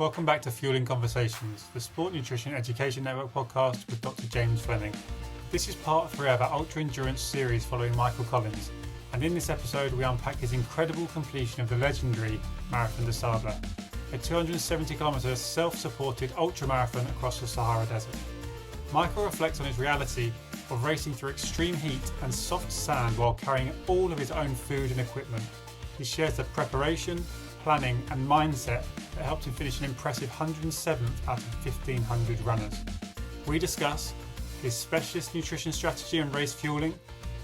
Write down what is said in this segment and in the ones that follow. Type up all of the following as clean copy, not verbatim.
Welcome back to Fueling Conversations, the Sport Nutrition Education Network podcast with Dr. James Fleming. This is part 3 of our Ultra Endurance series following Michael Collins, and in this episode we unpack his incredible completion of the legendary Marathon des Sables, a 270km self-supported ultramarathon across the Sahara Desert. Michael reflects on his reality of racing through extreme heat and soft sand while carrying all of his own food and equipment. He shares the preparation, planning and mindset that helped him finish an impressive 107th out of 1,500 runners. We discuss his specialist nutrition strategy and race fueling,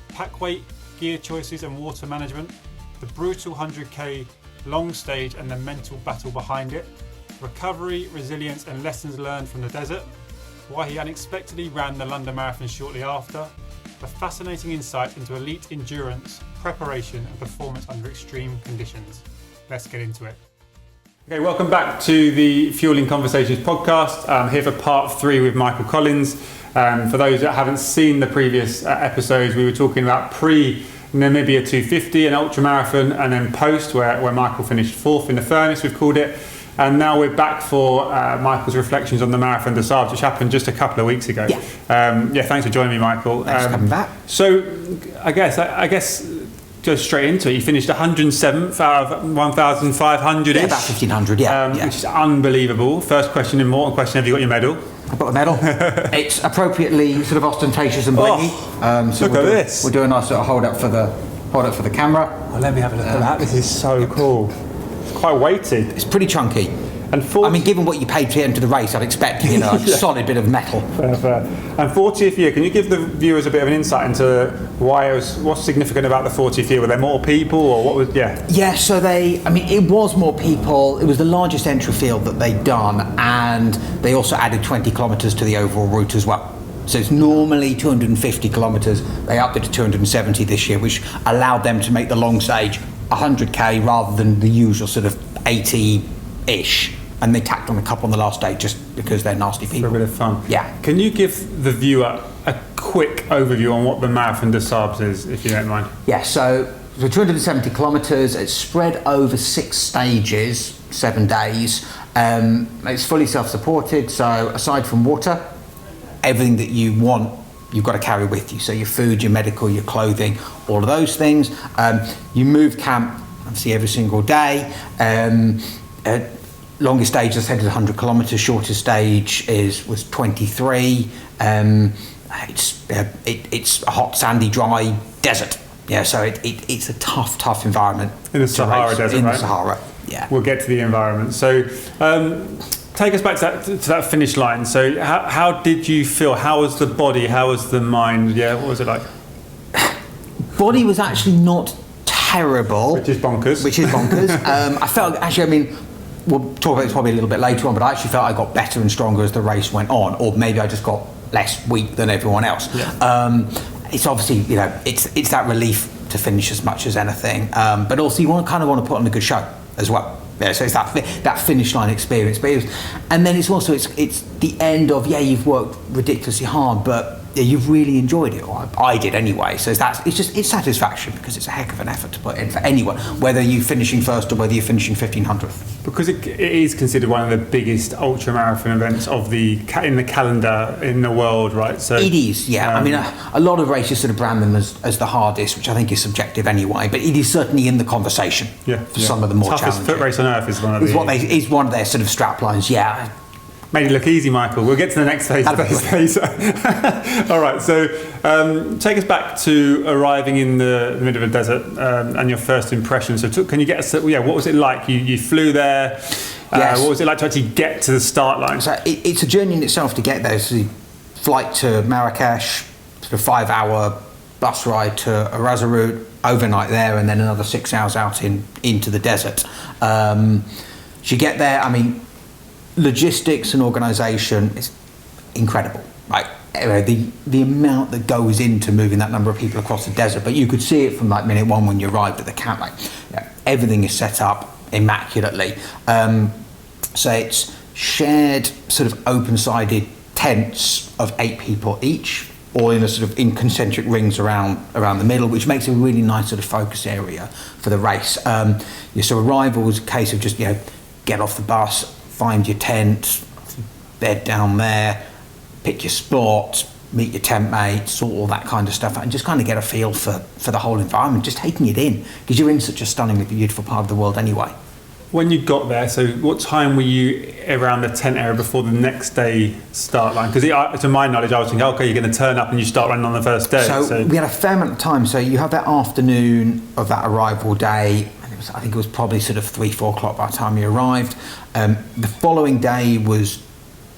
pack weight, gear choices and water management, the brutal 100k long stage and the mental battle behind it, recovery, resilience and lessons learned from the desert, why he unexpectedly ran the London Marathon shortly after, a fascinating insight into elite endurance, preparation and performance under extreme conditions. Let's get into it. Okay, welcome back to the Fueling Conversations podcast. I'm here for part 3 with Michael Collins. For those that haven't seen the previous episodes, we were talking about pre-Namibia 250 and ultramarathon, and then post where Michael finished 4th in the furnace, we've called it. And now we're back for Michael's reflections on the Marathon des Sables, which happened just a couple of weeks ago. Yeah, thanks for joining me, Michael. Thanks for coming back. So I guess go straight into it. You finished 107th out of 1,500-ish. Yeah, about 1,500, yeah. Which is unbelievable. First question, important question, have you got your medal? I've got the medal. It's appropriately sort of ostentatious and blingy. Look at this. We'll do a nice sort of hold up for the camera. Well, let me have a look at that. This is so cool. It's quite weighty. It's pretty chunky. And given what you paid to enter the race, I'd expect, a solid bit of metal. Fair. And 40th year, can you give the viewers a bit of an insight into what's significant about the 40th year? Were there more people or what was, Yeah, so it was more people. It was the largest entry field that they'd done, and they also added 20 kilometres to the overall route as well. So it's normally 250 kilometres. They upped it to 270 this year, which allowed them to make the long stage 100k rather than the usual sort of 80-ish. And they tacked on a couple on the last day just because they're nasty people. For a bit of fun. Yeah. Can you give the viewer a quick overview on what the Marathon des Sables is, if you don't mind? Yeah, so 270 kilometres, it's spread over 6 stages, 7 days. It's fully self-supported, so aside from water, everything that you want, you've got to carry with you. So your food, your medical, your clothing, all of those things. You move camp, obviously, every single day. Longest stage, as I said, is 100 kilometres. Shortest stage was 23. It's a hot, sandy, dry desert. Yeah, so it's a tough environment. In the Sahara Desert, right? In the Sahara, yeah. We'll get to the environment. So take us back to that finish line. So how did you feel? How was the body? How was the mind? Yeah, what was it like? Body was actually not terrible. Which is bonkers. I felt, we'll talk about this probably a little bit later on, but I actually felt I got better and stronger as the race went on, or maybe I just got less weak than everyone else. Yeah. It's obviously, it's that relief to finish as much as anything, but also you want to put on a good show as well. Yeah, so it's that finish line experience, and then it's also it's the end of you've worked ridiculously hard, but you've really enjoyed it. Or I did anyway. So it's satisfaction because it's a heck of an effort to put in for anyone, whether you're finishing first or whether you're finishing 1,500th. Because it is considered one of the biggest ultra marathon events in the calendar in the world, right? So it is, yeah. A lot of races sort of brand them as the hardest, which I think is subjective anyway. But it is certainly in the conversation for some of the more toughest challenging. Foot race on earth is one of their sort of strap lines. Yeah. Made it look easy, Michael. We'll get to the next phase. All right, so take us back to arriving in the middle of the desert and your first impression. So can you get us, what was it like? You flew there. Yes. What was it like to actually get to the start line? So it's a journey in itself to get there. It's a flight to Marrakesh, sort of 5-hour bus ride to Arazourou, overnight there, and then another 6 hours out into the desert. You get there, logistics and organisation is incredible. Right, the amount that goes into moving that number of people across the desert, but you could see it from minute 1 when you arrived at the camp. Everything is set up immaculately. So it's shared sort of open-sided tents of 8 people each, all in a sort of in concentric rings around the middle, which makes a really nice sort of focus area for the race. So arrival was a case of just get off the bus, find your tent, bed down there, pick your spot, meet your tent mates, sort all that kind of stuff out, and just kind of get a feel for the whole environment, just taking it in, because you're in such a stunningly beautiful part of the world anyway. When you got there, so what time were you around the tent area before the next day start line? Because to my knowledge, I was thinking, okay, you're going to turn up and you start running on the first day. So we had a fair amount of time. So you have that afternoon of that arrival day, and I think it was probably sort of 3-4 o'clock by the time you arrived. The following day was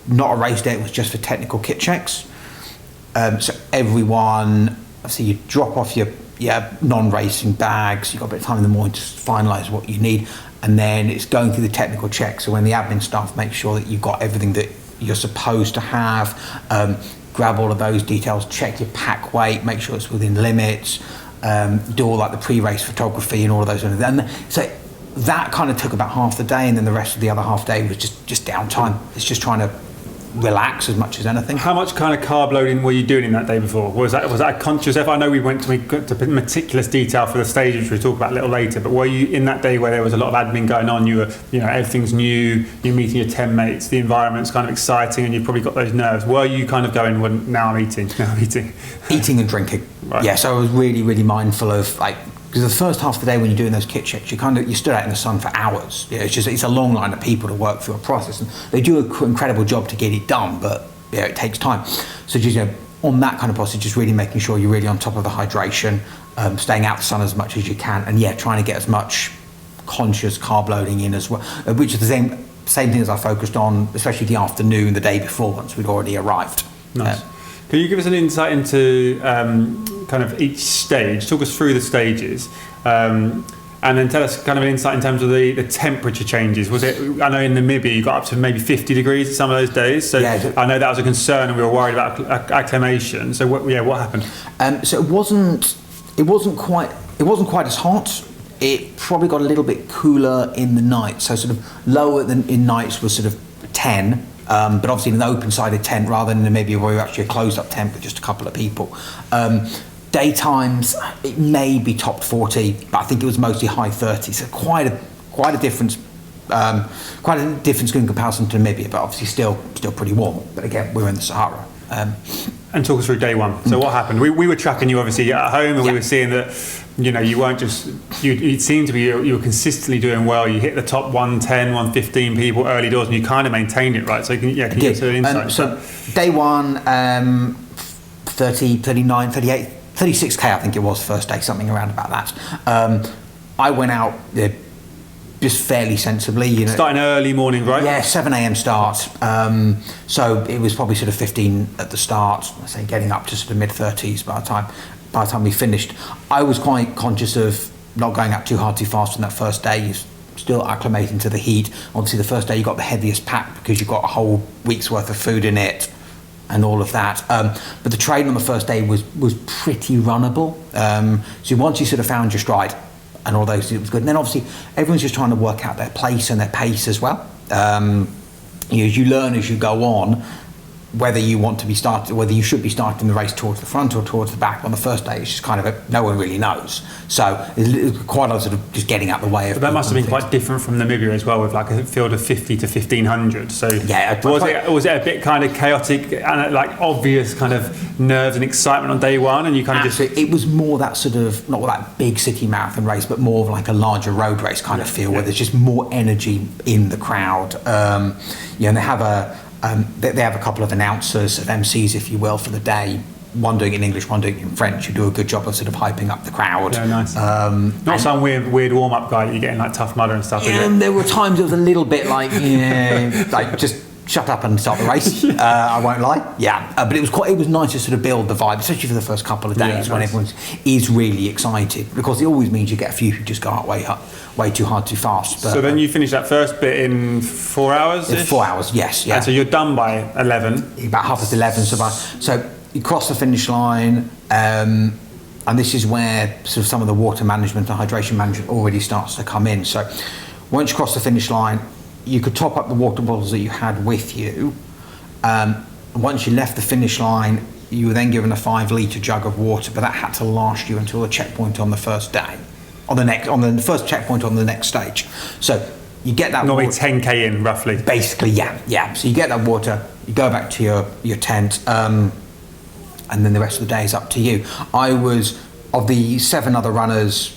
not a race day, it was just for technical kit checks. So everyone, obviously you drop off your non-racing bags, you've got a bit of time in the morning to finalise what you need, and then it's going through the technical checks. So when the admin staff make sure that you've got everything that you're supposed to have, grab all of those details, check your pack weight, make sure it's within limits, do all like the pre-race photography and all of those. And so that kind of took about half the day, and then the rest of the other half day was just downtime. It's just trying to relax as much as anything. How much kind of carb loading were you doing in that day before? Was that a conscious effort? I know we went to meticulous detail for the stages, which we'll talk about a little later, but were you in that day where there was a lot of admin going on, everything's new, you're meeting your 10 mates, the environment's kind of exciting, and you've probably got those nerves. Were you kind of going, well, now I'm eating? Eating and drinking. Right. Yeah, so I was really, really mindful of, because the first half of the day when you're doing those kit checks, you stood out in the sun for hours. It's a long line of people to work through a process, and they do an incredible job to get it done, but it takes time. So just on that kind of process, just really making sure you're really on top of the hydration, staying out the sun as much as you can, and trying to get as much conscious carb loading in as well, which is the same thing as I focused on, especially the afternoon, the day before, once we'd already arrived. Nice. Can you give us an insight into kind of each stage? Talk us through the stages, and then tell us kind of an insight in terms of the temperature changes. Was it? I know in Namibia you got up to maybe 50 degrees some of those days. So yeah, I know that was a concern, and we were worried about acclimation. So what happened? So it wasn't quite as hot. It probably got a little bit cooler in the night. So sort of lower than in nights was sort of 10. But obviously in an open-sided tent rather than Namibia where we were actually a closed-up tent with just a couple of people. Daytimes, it may be topped 40, but I think it was mostly high 30s. So quite a difference in comparison to Namibia, but obviously still pretty warm. But again, we're in the Sahara. And talk us through day one. So what happened? We were tracking you obviously at home, and we were seeing that you weren't just it seemed to be you were consistently doing well. You hit the top 110, 115 people early doors, and you kind of maintained it, right? So can you give us an insight? So day one, 30, 39, 38, 36k I think it was first day, something around about that. I went out just fairly sensibly, starting early morning, right? Yeah, 7 a.m. start. So it was probably sort of 15 at the start. I say getting up to sort of mid 30s by the time we finished. I was quite conscious of not going out too hard too fast on that first day. You're still acclimating to the heat. Obviously the first day you got the heaviest pack because you've got a whole week's worth of food in it and all of that. But the train on the first day was pretty runnable. So once you sort of found your stride and all those, it was good. And then obviously everyone's just trying to work out their place and their pace as well. You learn as you go on whether you should be starting the race towards the front or towards the back. On the first day, it's just kind of no one really knows. So it's quite a lot of sort of just getting out the way of. But that must have been quite different from Namibia as well, with like a field of 50 to 1500. So yeah, was it a bit kind of chaotic and like obvious kind of nerves and excitement on day one, and you kind of just. It was more that sort of not that big city marathon race, but more of like a larger road race kind of feel, where there's just more energy in the crowd. And they have a couple of announcers, of MCs, if you will, for the day. One doing it in English, one doing it in French, who do a good job of sort of hyping up the crowd. Yeah, nice. Not some weird warm-up guy that you get in like Tough Mudder and stuff. Yeah, there were times it was a little bit like, like just shut up and start the race. I won't lie. Yeah, but it was nice to sort of build the vibe, especially for the first couple of days when everyone is really excited, because it always means you get a few who just go out way too hard, too fast. But, so then you finish that first bit in 4 hours? In 4 hours, yes. Yeah. And so you're done by 11? About 11:30. So you cross the finish line, and this is where sort of some of the water management and hydration management already starts to come in. So once you cross the finish line, you could top up the water bottles that you had with you. Once you left the finish line, you were then given a 5-litre jug of water, but that had to last you until the checkpoint on the first day. On the first checkpoint on the next stage. So you get that normally water, 10k in roughly. basically, yeah. So you get that water, you go back to your tent, and then the rest of the day is up to you. I was, of the 7 other runners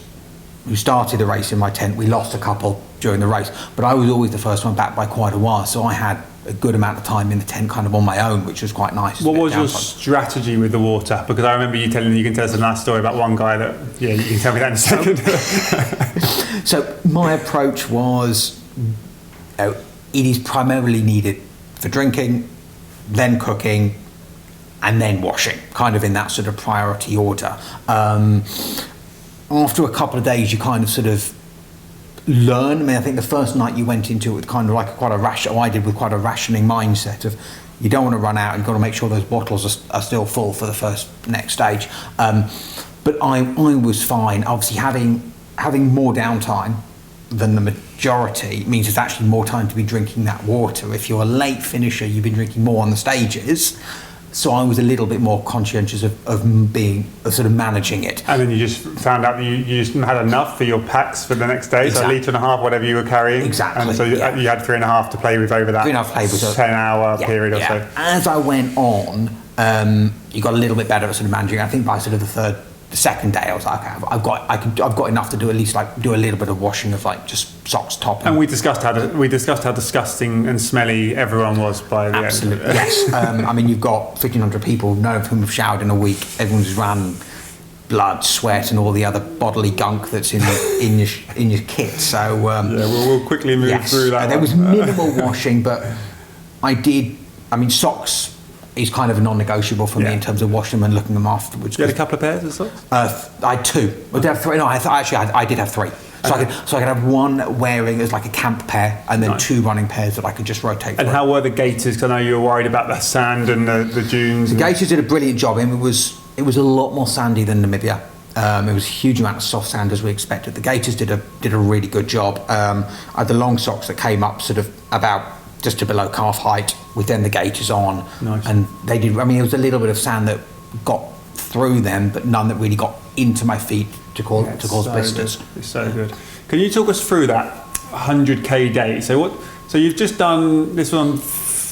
who started the race in my tent, we lost a couple during the race, but I was always the first one back by quite a while, so I had a good amount of time in the tent kind of on my own, which was quite nice. What was your strategy with the water? Because I remember you can tell us a nice story about one guy that, you can tell me that in a second. So my approach was, it is primarily needed for drinking, then cooking, and then washing, kind of in that sort of priority order. After a couple of days, you kind of sort of learn. I mean, I think the first night you went into it with kind of like quite a rationing mindset of, you don't want to run out, you've got to make sure those bottles are still full for the next stage. But I was fine. Obviously, having more downtime than the majority means there's actually more time to be drinking that water. If you're a late finisher, you've been drinking more on the stages. So I was a little bit more conscientious of sort of managing it. And then you just found out that you just had enough for your packs for the next day, Exactly. So 1.5 litres, whatever you were carrying. Exactly. And so you had 3.5 to play with over that 10-hour period or so. As I went on, you got a little bit better at sort of managing. I think by sort of the second day, I was like, okay, I've got enough to do at least like do a little bit of washing of like just socks, top. And we discussed how disgusting and smelly everyone was by the Absolutely, end. yes. I mean, you've got 1,500 people, none of whom have showered in a week. Everyone's ran blood, sweat, and all the other bodily gunk that's in your kit. So we'll quickly move through that. There was minimal washing, but socks is kind of a non-negotiable for me in terms of washing them and looking them afterwards. You had a couple of pairs of socks? I had 2. I did have 3. No, I did have 3. So I could have one wearing as like a camp pair, and then 2 running pairs that I could just rotate. And how were the gaiters? Because I know you were worried about the sand and the dunes. The gaiters did a brilliant job. I mean, it was a lot more sandy than Namibia. It was a huge amount of soft sand as we expected. The gaiters did a really good job. I had the long socks that came up sort of about just to below calf height, with then the gaiters on. Nice. And they did. I mean, there was a little bit of sand that got through them, but none that really got into my feet to cause blisters. It's so good. Can you talk us through that 100k day? So you've just done this one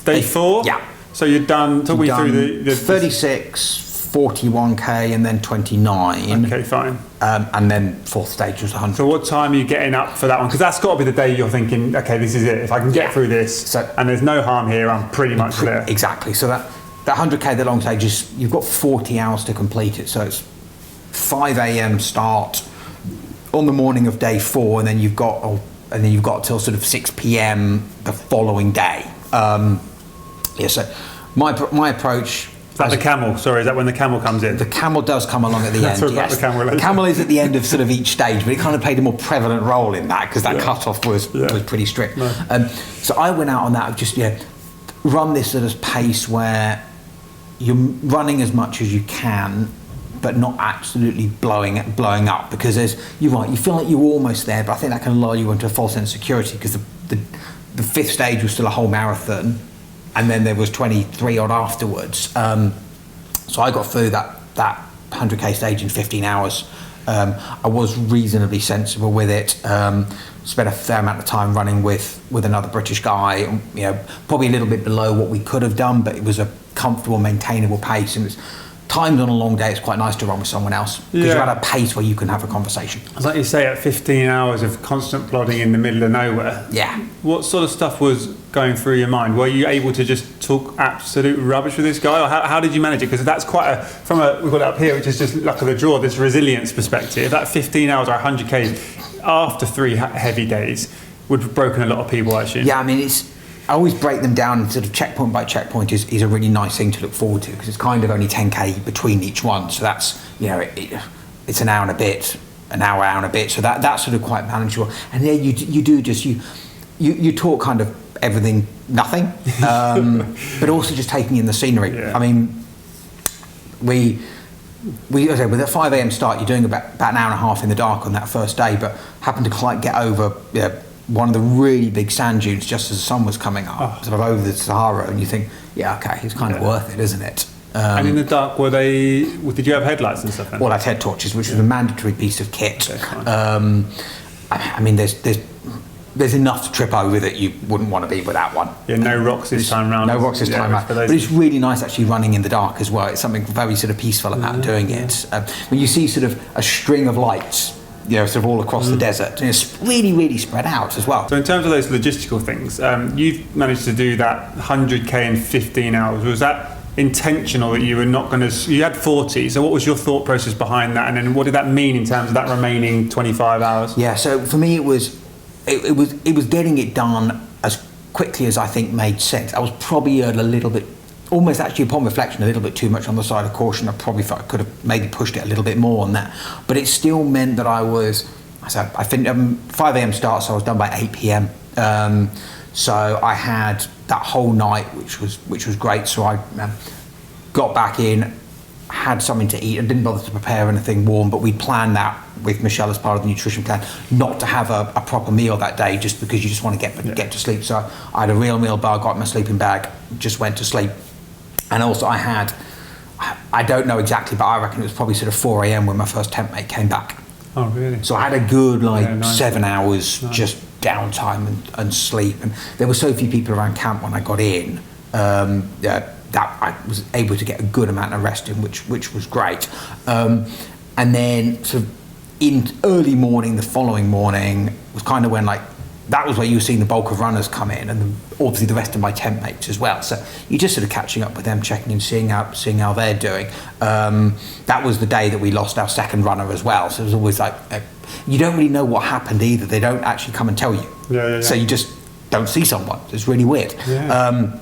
day 4? Yeah. So you've done. Talk me through the 36, 41k, and then 29. Okay, fine. And then 4th stage was 100. So what time are you getting up for that one? Because that's got to be the day you're thinking, okay, this is it. If I can get through this, and there's no harm here, I'm pretty much there. Exactly. So that 100k, the long stage, you've got 40 hours to complete it. So it's 5 a.m. start on the morning of day 4, and then you've got till sort of 6 p.m. the following day. So my approach. Is that the camel? Sorry, is that when the camel comes in? The camel does come along at the end. Yes. The camel is at the end of sort of each stage, but it kind of played a more prevalent role in that because that cut-off was pretty strict. No. So I went out on that, just run this at a pace where you're running as much as you can, but not absolutely blowing up, because you're right, you feel like you're almost there, but I think that can lull you into a false sense of security, because the 5th stage was still a whole marathon, and then there was 23 odd afterwards. So I got through that 100k stage in 15 hours. I was reasonably sensible with it. Spent a fair amount of time running with another British guy. Probably a little bit below what we could have done, but it was a comfortable, maintainable pace. And times on a long day, it's quite nice to run with someone else, because you're at a pace where you can have a conversation. Like you say, at 15 hours of constant plodding in the middle of nowhere. Yeah. What sort of stuff was going through your mind? Were you able to just talk absolute rubbish with this guy, or how did you manage it? Because that's quite we've got it up here, which is just luck of the draw, this resilience perspective. That 15 hours or 100k after 3 heavy days would have broken a lot of people, I assume. Yeah, I mean, I always break them down sort of checkpoint by checkpoint is a really nice thing to look forward to, because it's kind of only 10k between each one. So that's, it's an hour and a bit, So that's sort of quite manageable. And then you do just, you talk kind of everything, nothing, but also just taking in the scenery. Yeah. I mean, with a 5 a.m. start, you're doing about an hour and a half in the dark on that first day, but happened to get over one of the really big sand dunes just as the sun was coming up, sort of over the Sahara, and you think, it's kind of worth it, isn't it? And in the dark, did you have headlights and stuff then? Well, I had head torches, which was a mandatory piece of kit. Okay, I mean, there's there's enough to trip over that you wouldn't want to be without one. Yeah, no rocks this time round. No rocks this time round. But it's really nice actually running in the dark as well. It's something very sort of peaceful about doing it. When you see sort of a string of lights, sort of all across the desert, and it's really, really spread out as well. So in terms of those logistical things, you've managed to do that 100k in 15 hours. Was that intentional that you were not going to? You had 40. So what was your thought process behind that, and then what did that mean in terms of that remaining 25 hours? Yeah. So for me, it was getting it done as quickly as I think made sense. I was probably a little bit, almost actually upon reflection, a little bit too much on the side of caution. I probably thought I could have maybe pushed it a little bit more on that, but it still meant that I think 5 a.m. start, so I was done by 8 p.m. So I had that whole night, which was great. So I got back in, had something to eat, and didn't bother to prepare anything warm, but we planned that with Michelle as part of the nutrition plan, not to have a proper meal that day, just because you just want to get to sleep. So I had a real meal bar, got my sleeping bag, just went to sleep. And also I don't know exactly, but I reckon it was probably sort of 4 a.m. when my first tent mate came back. Oh, really? So I had a good 7 hours just downtime and sleep. And there were so few people around camp when I got in that I was able to get a good amount of rest in, which was great. And then sort of in early morning, the following morning was kind of when that was where you were seeing the bulk of runners come in, and obviously the rest of my tent mates as well. So you're just sort of catching up with them, checking in, seeing how they're doing. That was the day that we lost our second runner as well. So it was always you don't really know what happened either. They don't actually come and tell you. Yeah. So you just don't see someone. It's really weird. Yeah.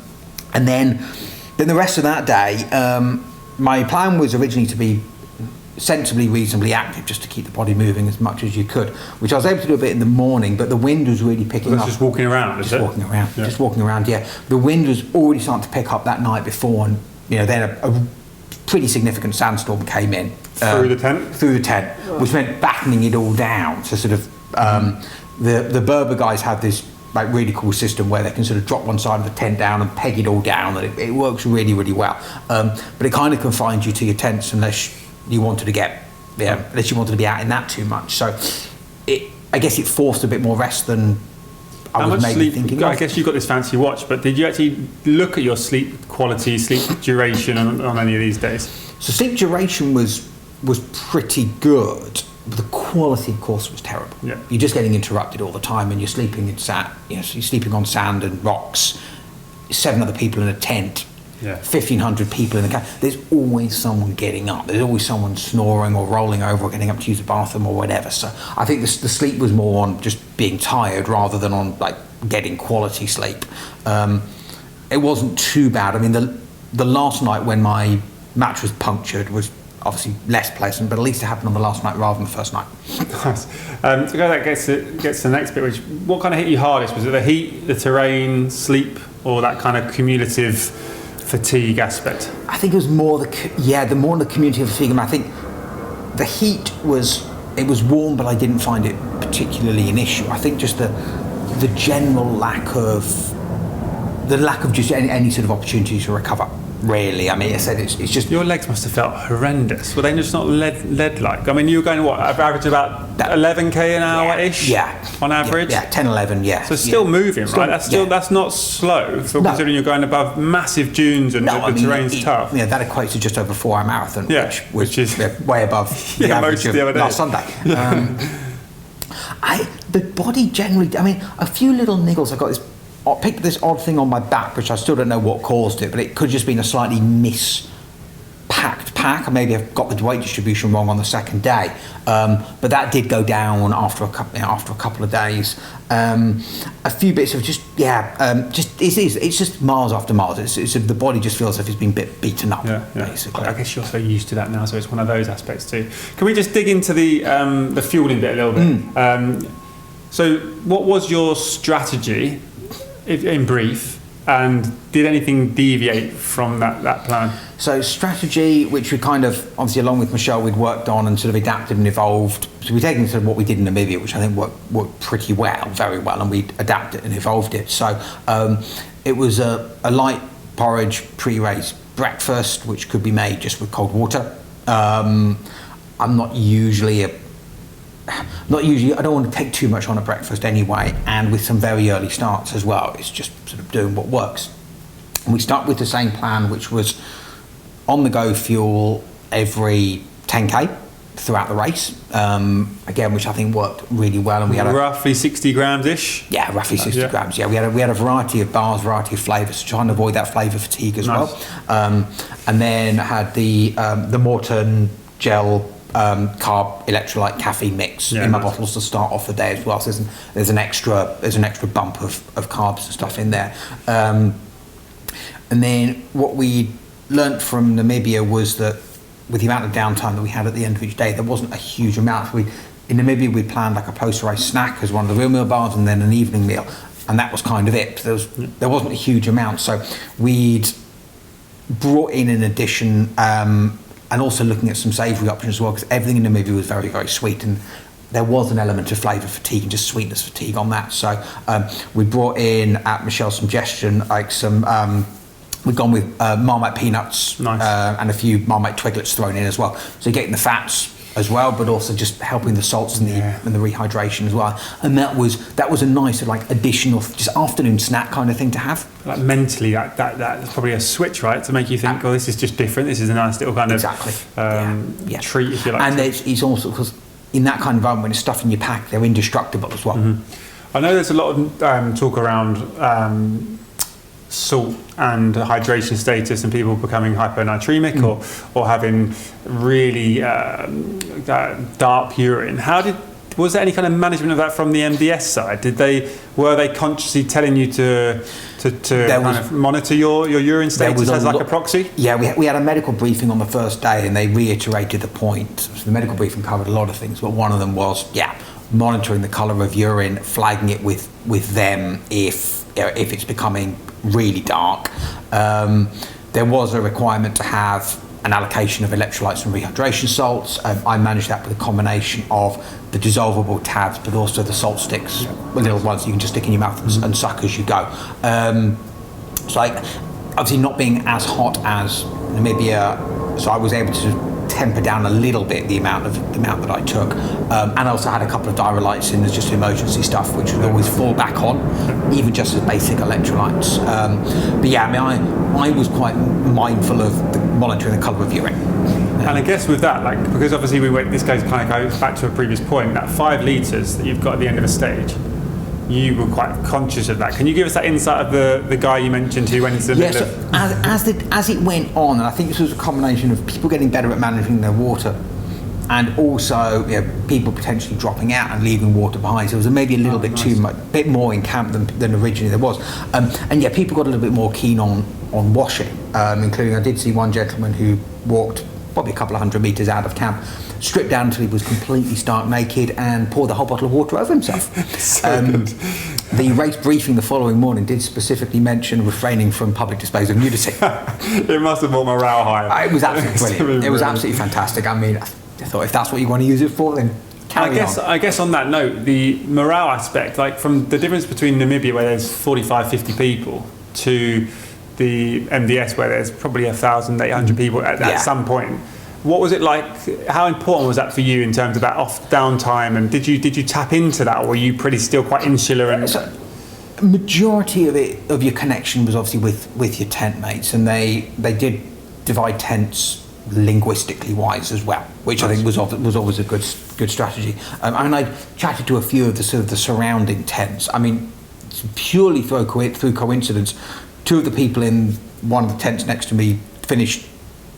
And then the rest of that day, my plan was originally to be sensibly, reasonably active, just to keep the body moving as much as you could, which I was able to do a bit in the morning, but the wind was really picking up. Just walking around, just walking around, yeah. The wind was already starting to pick up that night before, and then a pretty significant sandstorm came in. Through the tent? Which meant battening it all down. So sort of, the Berber guys have this really cool system where they can sort of drop one side of the tent down and peg it all down, and it works really, really well. But it kind of confines you to your tents unless you wanted to be out in that too much. So I guess it forced a bit more rest than I was maybe thinking. I guess you've got this fancy watch, but did you actually look at your sleep quality, sleep duration on any of these days? So sleep duration was pretty good, but the quality, of course, was terrible. Yeah. You're just getting interrupted all the time, and you're sleeping in sand. So you're sleeping on sand and rocks. 7 other people in a tent. Yeah. 1,500 people in the camp. There's always someone getting up. There's always someone snoring or rolling over or getting up to use the bathroom or whatever. So I think the sleep was more on just being tired rather than on getting quality sleep. It wasn't too bad. I mean, the last night when my mattress punctured was obviously less pleasant, but at least it happened on the last night rather than the first night. Nice. So that gets to the next bit, which what kind of hit you hardest? Was it the heat, the terrain, sleep, or that kind of cumulative fatigue aspect? I think it was more the more the community of fatigue. I think the heat was warm, but I didn't find it particularly an issue. I think just the general lack of just any sort of opportunity to recover. Really, I mean, I said it's just your legs must have felt horrendous. Were they just not lead-like? I mean, you were going average about 11k an hour ish. Yeah, on average. Yeah, 10, 11. Yeah. So still moving, right? That's not slow considering you're going above massive dunes and the terrain's tough. Yeah, that equates to just over 4 hour marathon, which is way above the average of last Sunday. The body generally, I mean, a few little niggles. I picked this odd thing on my back, which I still don't know what caused it, but it could just been a slightly mispacked pack. I maybe have got the weight distribution wrong on the second day, but that did go down after a couple of days. A few bits of it's just miles after miles. It's the body just feels as if it's been beaten up. Basically. I guess you're so used to that now, so it's one of those aspects too. Can we just dig into the fueling bit a little bit? So, what was your strategy? In brief, and did anything deviate from that plan? So strategy, which we kind of, obviously along with Michelle, we'd worked on and sort of adapted and evolved. So we've taken sort of what we did in Namibia, which I think worked pretty well, very well, and we adapted and evolved it. So it was a light porridge pre-race breakfast, which could be made just with cold water. I'm not usually a not usually, I don't want to take too much on at breakfast anyway, and with some very early starts as well. It's just sort of doing what works. And we start with the same plan, which was on the go fuel every 10k throughout the race, again, which I think worked really well. And we had roughly 60 grams ish. Yeah, roughly 60 grams. Yeah, we had a variety of bars, variety of flavours to try and avoid that flavour fatigue as well. And then had the Morton gel carb electrolyte caffeine mix in my bottles to start off the day as well. So there's an extra bump of carbs and stuff in there. And then what we learnt from Namibia was that with the amount of downtime that we had at the end of each day, there wasn't a huge amount. In Namibia, we planned like a post-race snack as one of the real meal bars, and then an evening meal, and that was kind of it. There wasn't a huge amount, so we'd brought in addition, and also looking at some savoury options as well, because everything in Namibia was very, very sweet, and there was an element of flavour fatigue and just sweetness fatigue on that. So we brought in, at Michelle's suggestion, like some. We've gone with Marmite peanuts and a few Marmite twiglets thrown in as well. So you're getting the fats as well, but also just helping the salts and the rehydration as well. And that was a nice like additional just afternoon snack kind of thing to have. Like mentally, that's probably a switch, right, to make you think, oh, this is just different. This is a nice little kind of treat, if you like. And it's also because in that kind of environment, when it's stuff in your pack, they're indestructible as well. Mm-hmm. I know there's a lot of talk around salt and hydration status and people becoming hyponatremic or having really dark urine. Was there any kind of management of that from the MDS side? Were they consciously telling you to kind of monitor your urine status as like a proxy? Yeah, we had a medical briefing on the first day, and they reiterated the point. So the medical briefing covered a lot of things, but one of them was monitoring the colour of urine, flagging it with them if it's becoming really dark. There was a requirement to have an allocation of electrolytes and rehydration salts. I managed that with a combination of the dissolvable tabs, but also the salt sticks, the little ones you can just stick in your mouth and suck as you go. So like, obviously not being as hot as Namibia, so I was able to temper down a little bit the amount that I took, and I also had a couple of dialytes in as just emergency stuff, which would always fall back on, even just as basic electrolytes. But yeah, I mean, I was quite mindful of monitoring the colour of urine. And I guess with that, like, because obviously this kind of goes back to a previous point, that 5 litres that you've got at the end of a stage, you were quite conscious of that. Can you give us that insight of the guy you mentioned who went into the middle of... As it went on, and I think this was a combination of people getting better at managing their water, and also people potentially dropping out and leaving water behind. So there was maybe a little bit too much, bit more in camp than originally there was. And people got a little bit more keen on washing, including I did see one gentleman who walked probably a couple of 100 metres out of camp, stripped down until he was completely stark naked, and poured the whole bottle of water over himself. The race briefing the following morning did specifically mention refraining from public displays of nudity. It must have brought morale high. It was absolutely brilliant. It was absolutely fantastic. I mean, I thought if that's what you want to use it for, then carry on. I guess on that note, the morale aspect, like from the difference between Namibia, where there's 45, 50 people, to the MDS, where there's probably 1,800 people at some point. What was it like? How important was that for you in terms of that off downtime? And did you tap into that, or were you pretty still quite insular? And so, majority of your connection was obviously with your tent mates, and they did divide tents linguistically wise as well, which I think was always a good strategy. And I chatted to a few of the sort of the surrounding tents. I mean, purely through coincidence, 2 of the people in one of the tents next to me finished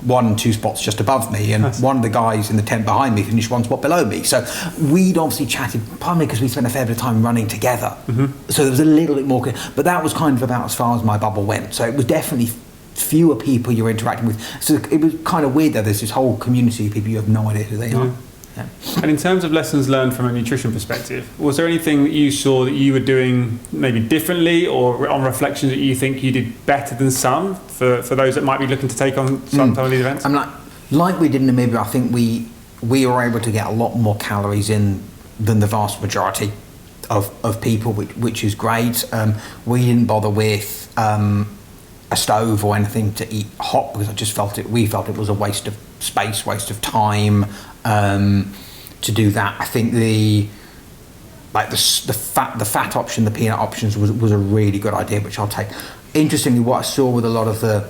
1 and 2 spots just above me, and one of the guys in the tent behind me finished 1 spot below me. So we'd obviously chatted, partly because we spent a fair bit of time running together. So there was a little bit more, but that was kind of about as far as my bubble went. So it was definitely fewer people you're interacting with. So it was kind of weird that there's this whole community of people you have no idea who they are. Yeah. And in terms of lessons learned from a nutrition perspective, was there anything that you saw that you were doing maybe differently, or on reflection that you think you did better than some for those that might be looking to take on some of these events? I'm like we did in Namibia. I think we were able to get a lot more calories in than the vast majority of people, which is great. We didn't bother with a stove or anything to eat hot, because we felt it was a waste of space, waste of time. to do that. I think the fat option, the peanut options was a really good idea, which I'll take. Interestingly, what I saw with a lot of the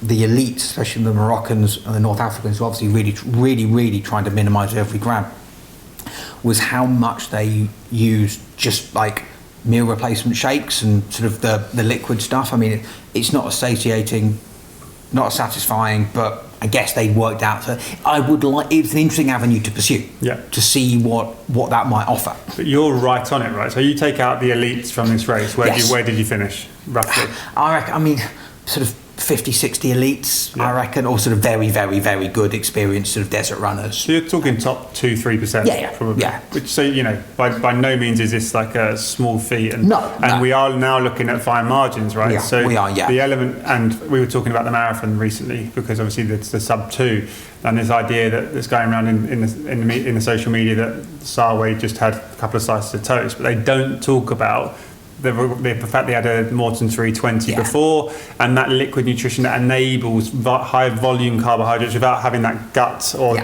elites, especially the Moroccans and the North Africans, who obviously really trying to minimise every gram, was how much they used just like meal replacement shakes and sort of the liquid stuff. I mean, it's not satiating, not satisfying, but I guess they worked out. So it's an interesting avenue to pursue. Yeah. To see what that might offer. But you're right on it, right? So you take out the elites from this race. Where did you finish roughly? I reckon. I mean, sort of 50, 60 elites, I reckon, or sort of very good experienced sort of desert runners. So you're talking top 2-3%, probably. Yeah. Which, so, you know, by no means is this like a small feat. And we are now looking at fine margins, right? Yeah, so we are, yeah. The element, and we were talking about the marathon recently, because obviously it's the sub 2, and this idea that's going around in the social media that Sarway just had a couple of slices of toast, but they don't talk about the fact they had a Morton 320 before, and that liquid nutrition that enables high volume carbohydrates without having that gut or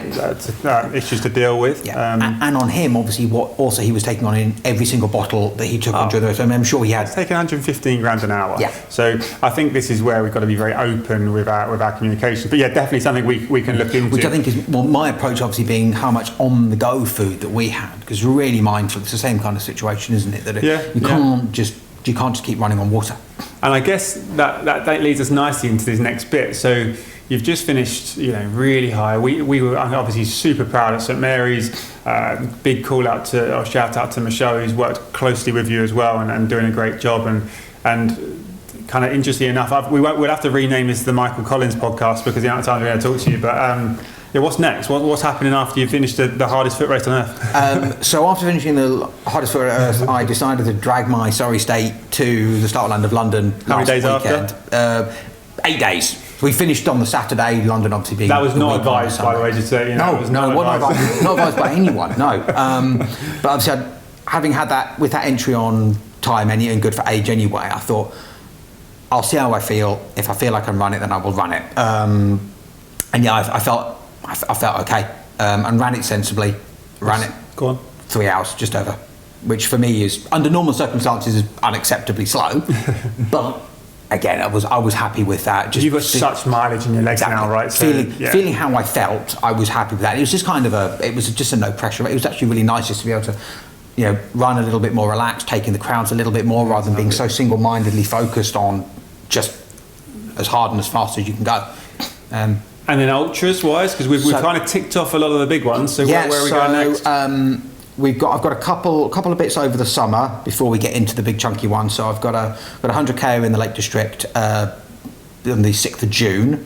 issues to deal with. And on him, obviously, what also he was taking on in every single bottle that he took on during the race. I mean, I'm sure he had taking 115 grams an hour. Yeah. So I think this is where we've got to be very open with our communication. But yeah, definitely something we can look into. Which I think is, well, my approach obviously being how much on the go food that we had, because we're really mindful. It's the same kind of situation, isn't it? That you can't just keep running on water. And I guess that leads us nicely into this next bit. So you've just finished, really high. We were obviously super proud at St Mary's. Big shout out to Michelle, who's worked closely with you as well and doing a great job. And kind of interestingly enough, we'll have to rename this the Michael Collins podcast because the amount of time we're going to talk to you. But what's next? What's happening after you finished the hardest foot race on earth? So after finishing the hardest foot race on earth, I decided to drag my Surrey State to the Startland of London. How many days weekend. after? 8 days. We finished on the Saturday, London obviously being... That was not advised, by the way, just so you know. No, it was not advised by anyone, no. But obviously, having had that, with that entry on time and good for age anyway, I thought, I'll see how I feel. If I feel like I can run it, then I will run it. I felt okay, and ran it sensibly. Ran it. Go on. 3 hours, just over, which for me is, under normal circumstances, is unacceptably slow. But again, I was happy with that. You've got such mileage in your legs now, right? So, feeling how I felt, I was happy with that. It was just just a no pressure. It was actually really nice just to be able to, run a little bit more relaxed, taking the crowds a little bit more rather than being so single-mindedly focused on just as hard and as fast as you can go. And then ultras wise, because we've kind of ticked off a lot of the big ones. So where are we going next? I've got a couple of bits over the summer before we get into the big chunky one. So I've got a 100k in the Lake District on the 6th of June,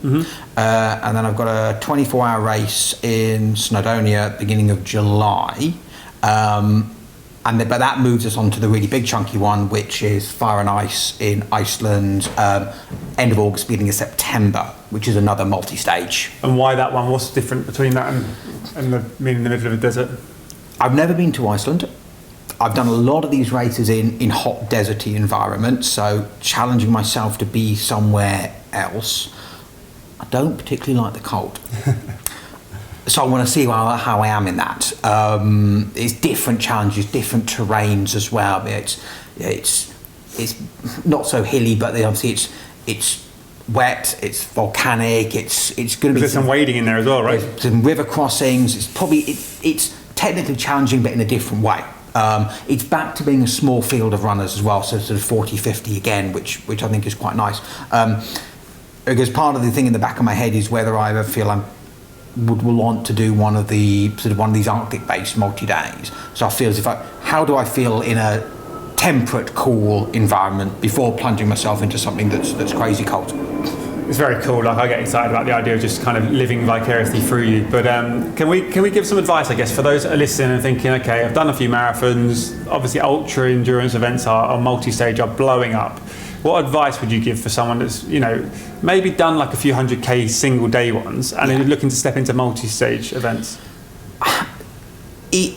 and then I've got a 24-hour race in Snowdonia beginning of July. But that moves us on to the really big chunky one, which is Fire and Ice in Iceland, end of August, beginning of September, which is another multi-stage. And why that one? What's different between that and being in the middle of a desert? I've never been to Iceland. I've done a lot of these races in hot deserty environments, so challenging myself to be somewhere else. I don't particularly like the cold. So I want to see how I am in that. It's different challenges, different terrains as well. It's not so hilly, but obviously it's wet, it's volcanic. It's going to be. There's some wading in there as well, right? Some river crossings. It's technically challenging, but in a different way. It's back to being a small field of runners as well, so sort of 40, 50 again, which I think is quite nice. Because part of the thing in the back of my head is whether I ever feel would want to do one of these Arctic-based multi-days. So I feel how do I feel in a temperate, cool environment before plunging myself into something that's crazy cold? It's very cool. Like, I get excited about the idea of just kind of living vicariously through you. But can we give some advice, I guess, for those that are listening and thinking, okay, I've done a few marathons. Obviously, ultra endurance events are multi-stage, are blowing up. What advice would you give for someone that's, maybe done like a few 100k single day ones and is looking to step into multi-stage events? There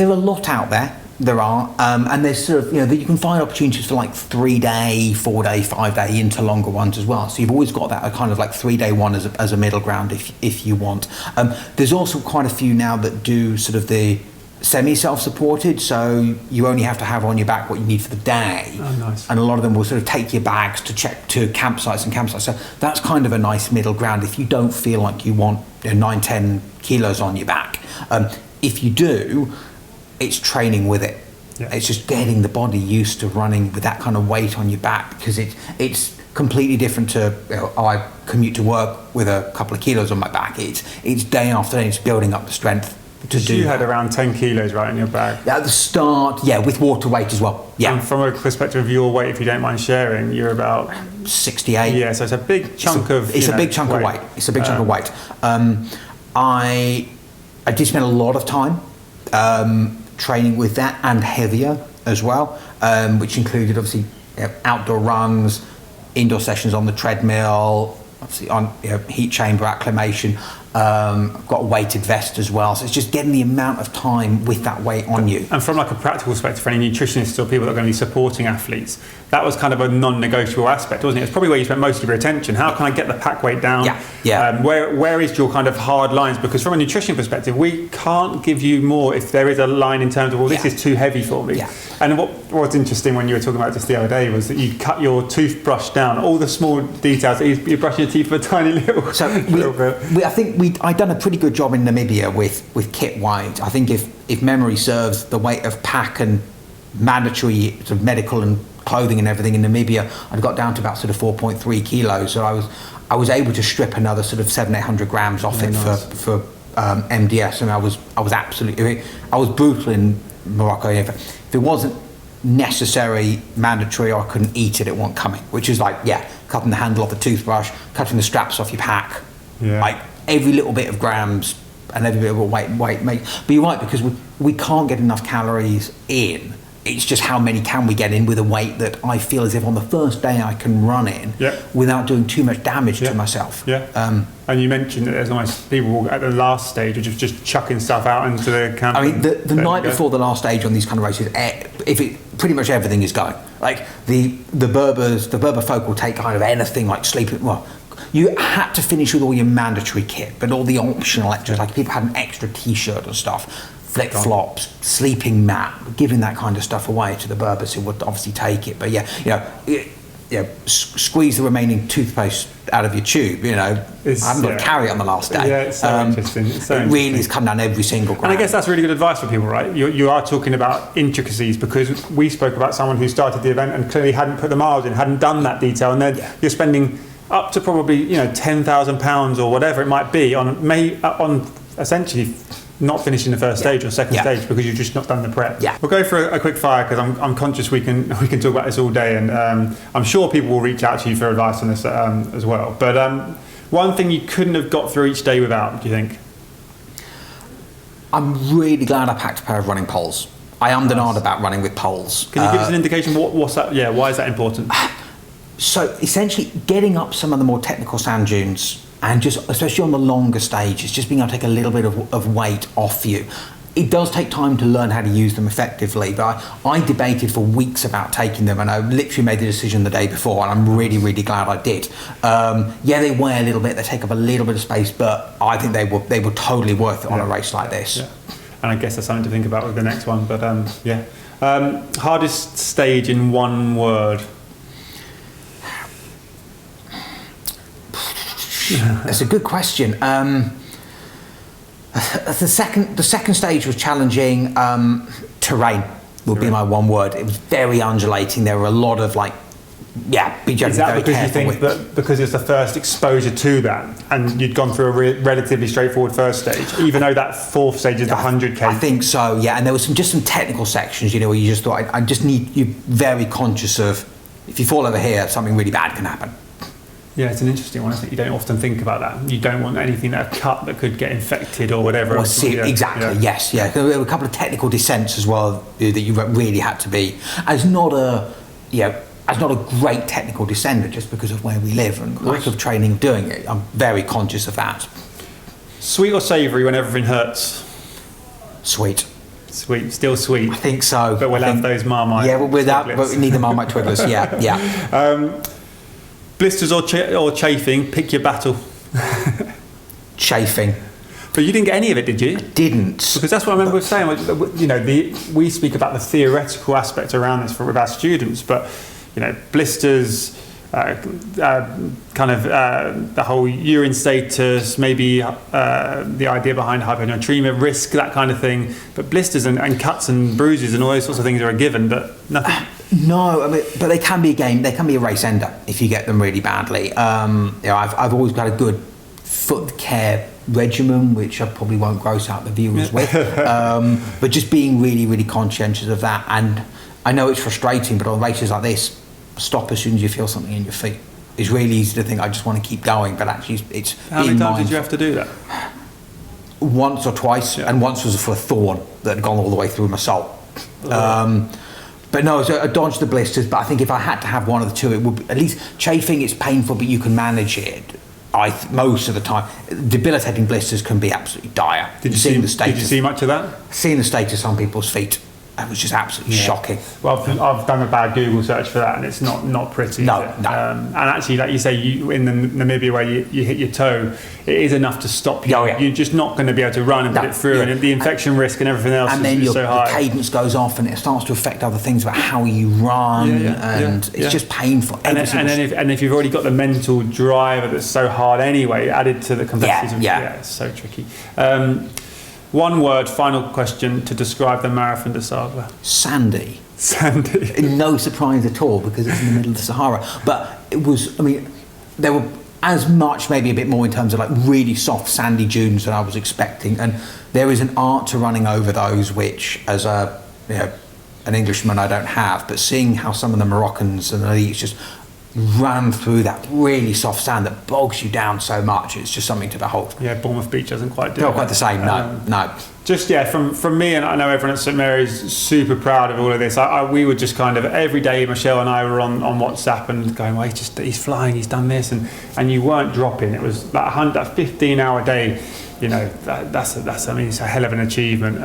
are a lot out there. there are, and there's sort of, you can find opportunities for like 3-day, 4-day, 5-day into longer ones as well. So you've always got that kind of like 3-day one as a middle ground if you want. There's also quite a few now that do sort of the semi-self-supported, so you only have to have on your back what you need for the day. Oh, nice. And a lot of them will sort of take your bags to check to campsites. So that's kind of a nice middle ground if you don't feel like you want 9-10 kilos on your back. If you do, it's training with it. Yeah. It's just getting the body used to running with that kind of weight on your back, because it's completely different to I commute to work with a couple of kilos on my back. It's day after day, it's building up the strength. You had around 10 kilos, right, in your bag? At the start, yeah, with water weight as well. Yeah. And from a perspective of your weight, if you don't mind sharing, you're about 68. Yeah, so it's a big chunk of. It's a big chunk of weight. It's a big chunk of weight. I did spend a lot of time training with that and heavier as well, which included obviously outdoor runs, indoor sessions on the treadmill, obviously on heat chamber acclimation. I've got a weighted vest as well, so it's just getting the amount of time with that weight on you. And from like a practical perspective, for any nutritionists or people that are going to be supporting athletes, that was kind of a non-negotiable aspect, wasn't it? It's probably where you spent most of your attention. How can I get the pack weight down? Yeah. Where is your kind of hard lines? Because from a nutrition perspective, we can't give you more if there is a line in terms of, well, this is too heavy for me. Yeah. And what's interesting when you were talking about this the other day was that you cut your toothbrush down, all the small details. You're brushing your teeth with a tiny little bit. I think I'd done a pretty good job in Namibia with kit weight. I think if memory serves, the weight of pack and mandatory sort of medical and clothing and everything in Namibia, I'd got down to about sort of 4.3 kilos. So I was able to strip another sort of 700-800 grams off for MDS, and I was brutal in Morocco. If it wasn't necessary, mandatory, or I couldn't eat it won't coming, which is like cutting the handle off the toothbrush, cutting the straps off your pack, like every little bit of grams and every bit of weight makes. But you're right, because we can't get enough calories in. It's just how many can we get in with a weight that I feel as if on the first day I can run in without doing too much damage to myself. And you mentioned that there's almost people at the last stage of just chucking stuff out into the camp. I mean, the night before the last stage on these kind of races, pretty much everything is going. Like the Berber folk will take kind of anything, like sleeping. Well, you had to finish with all your mandatory kit, but all the optional extras, like people had an extra T-shirt and stuff, flip-flops, sleeping mat, giving that kind of stuff away to the Berbers who would obviously take it. But squeeze the remaining toothpaste out of your tube. I haven't got to carry it on the last day. Yeah, it's so interesting. It really has come down every single gram. And I guess that's really good advice for people, right? You are talking about intricacies, because we spoke about someone who started the event and clearly hadn't put the miles in, hadn't done that detail, and then you're spending up to probably £10,000 or whatever it might be on essentially not finishing the first stage or second stage because you've just not done the prep. We'll go for a quick fire, because I'm conscious we can talk about this all day, and I'm sure people will reach out to you for advice on this as well. But one thing you couldn't have got through each day without, do you think? I'm really glad I packed a pair of running poles. I am denied about running with poles. Can you give us an indication what's that? Yeah, why is that important? So essentially, getting up some of the more technical sand dunes, and just especially on the longer stages, just being able to take a little bit of weight off you. It does take time to learn how to use them effectively, but I debated for weeks about taking them, and I literally made the decision the day before, and I'm really, really glad I did. They weigh a little bit, they take up a little bit of space, but I think they were totally worth it on a race like this. And I guess that's something to think about with the next one, but hardest stage in one word? That's a good question. The second stage was challenging. Terrain would be my one word. It was very undulating. There were a lot of be generally Is that very because careful you think that because it's the first exposure to that, and you'd gone through a relatively straightforward first stage, even though that fourth stage is the 100k? I think so, yeah. And there was some technical sections, where you just thought, I just need you very conscious of, if you fall over here, something really bad can happen. Yeah, it's an interesting one. I think you don't often think about that. You don't want anything that cut that could get infected or whatever. Exactly. Yes. Yeah. There were a couple of technical descents as well that you really had to be as not a great technical descender, just because of where we live and lack of training of doing it. I'm very conscious of that. Sweet or savoury when everything hurts? Sweet. Sweet, still sweet. I think so. But we'll have those Marmite. Yeah, but we need the Marmite Twiddlers. Yeah. Blisters or chafing? Pick your battle. Chafing. But you didn't get any of it, did you? Didn't. Because that's what I remember saying. We speak about the theoretical aspect around this with our students, but blisters, the whole urine status, maybe the idea behind hyponatremia, risk, that kind of thing. But blisters and cuts and bruises and all those sorts of things are a given, but nothing. No, I mean, but they can be a game. They can be a race ender if you get them really badly. I've always got a good foot care regimen, which I probably won't gross out the viewers with, but just being really, really conscientious of that. And I know it's frustrating, but on races like this, stop as soon as you feel something in your feet. It's really easy to think I just want to keep going, but actually it's How many times did you have to do that? Once or twice, and once was for a thorn that had gone all the way through my soul. But no, so I dodged the blisters, but I think if I had to have one of the two, it would be, at least chafing, it's painful, but you can manage it. Most of the time, debilitating blisters can be absolutely dire. Did you see much of that? Seeing the status on people's feet, that was just absolutely shocking. Well, I've done a bad Google search for that, and it's not pretty. No. And actually, like you say, in the Namibia where you hit your toe, it is enough to stop you. Oh, yeah. You're just not going to be able to run and put it through, and the infection risk and everything else is so high. And then your cadence goes off, and it starts to affect other things about how you run, it's just painful. And if you've already got the mental drive that's so hard anyway, added to the complexities, it's so tricky. One word, final question to describe the Marathon des Sables. Sandy. No surprise at all, because it's in the middle of the Sahara. But it was, there were as much, maybe a bit more in terms of like really soft sandy dunes than I was expecting. And there is an art to running over those, which as an Englishman I don't have, but seeing how some of the Moroccans and the elites just ran through that really soft sand that bogs you down so much, it's just something to behold. Yeah, Bournemouth Beach doesn't quite do it. Not quite the same, no. Just from me, and I know everyone at St Mary's super proud of all of this. We were just kind of every day, Michelle and I were on WhatsApp and going, well, he's flying, he's done this, and you weren't dropping. It was that 15-hour day. That's it's a hell of an achievement.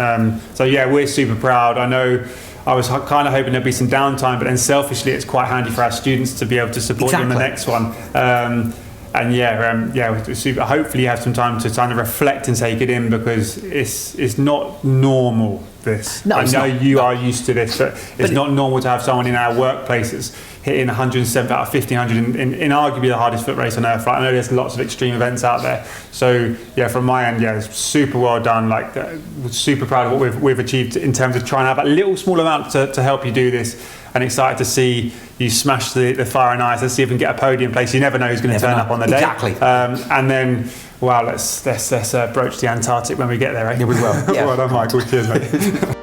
We're super proud. I know. I was kind of hoping there'd be some downtime, but then selfishly, it's quite handy for our students to be able to support you in the next one. Hopefully you have some time to kind of reflect and take it in, because it's not normal. No, I know you are used to this, but it's not normal to have someone in our workplaces hitting 107 out of 1500 in arguably the hardest foot race on earth. Right? I know there's lots of extreme events out there. So from my end, it's super well done. We're super proud of what we've achieved in terms of trying to have a little small amount to help you do this, and excited to see you smash the fire and ice. Let's see if we can get a podium place. You never know who's going to turn up on the day. Exactly. And then, let's broach the Antarctic when we get there. Eh? Yeah, we will. Yeah. Well done, Michael. Cheers, mate.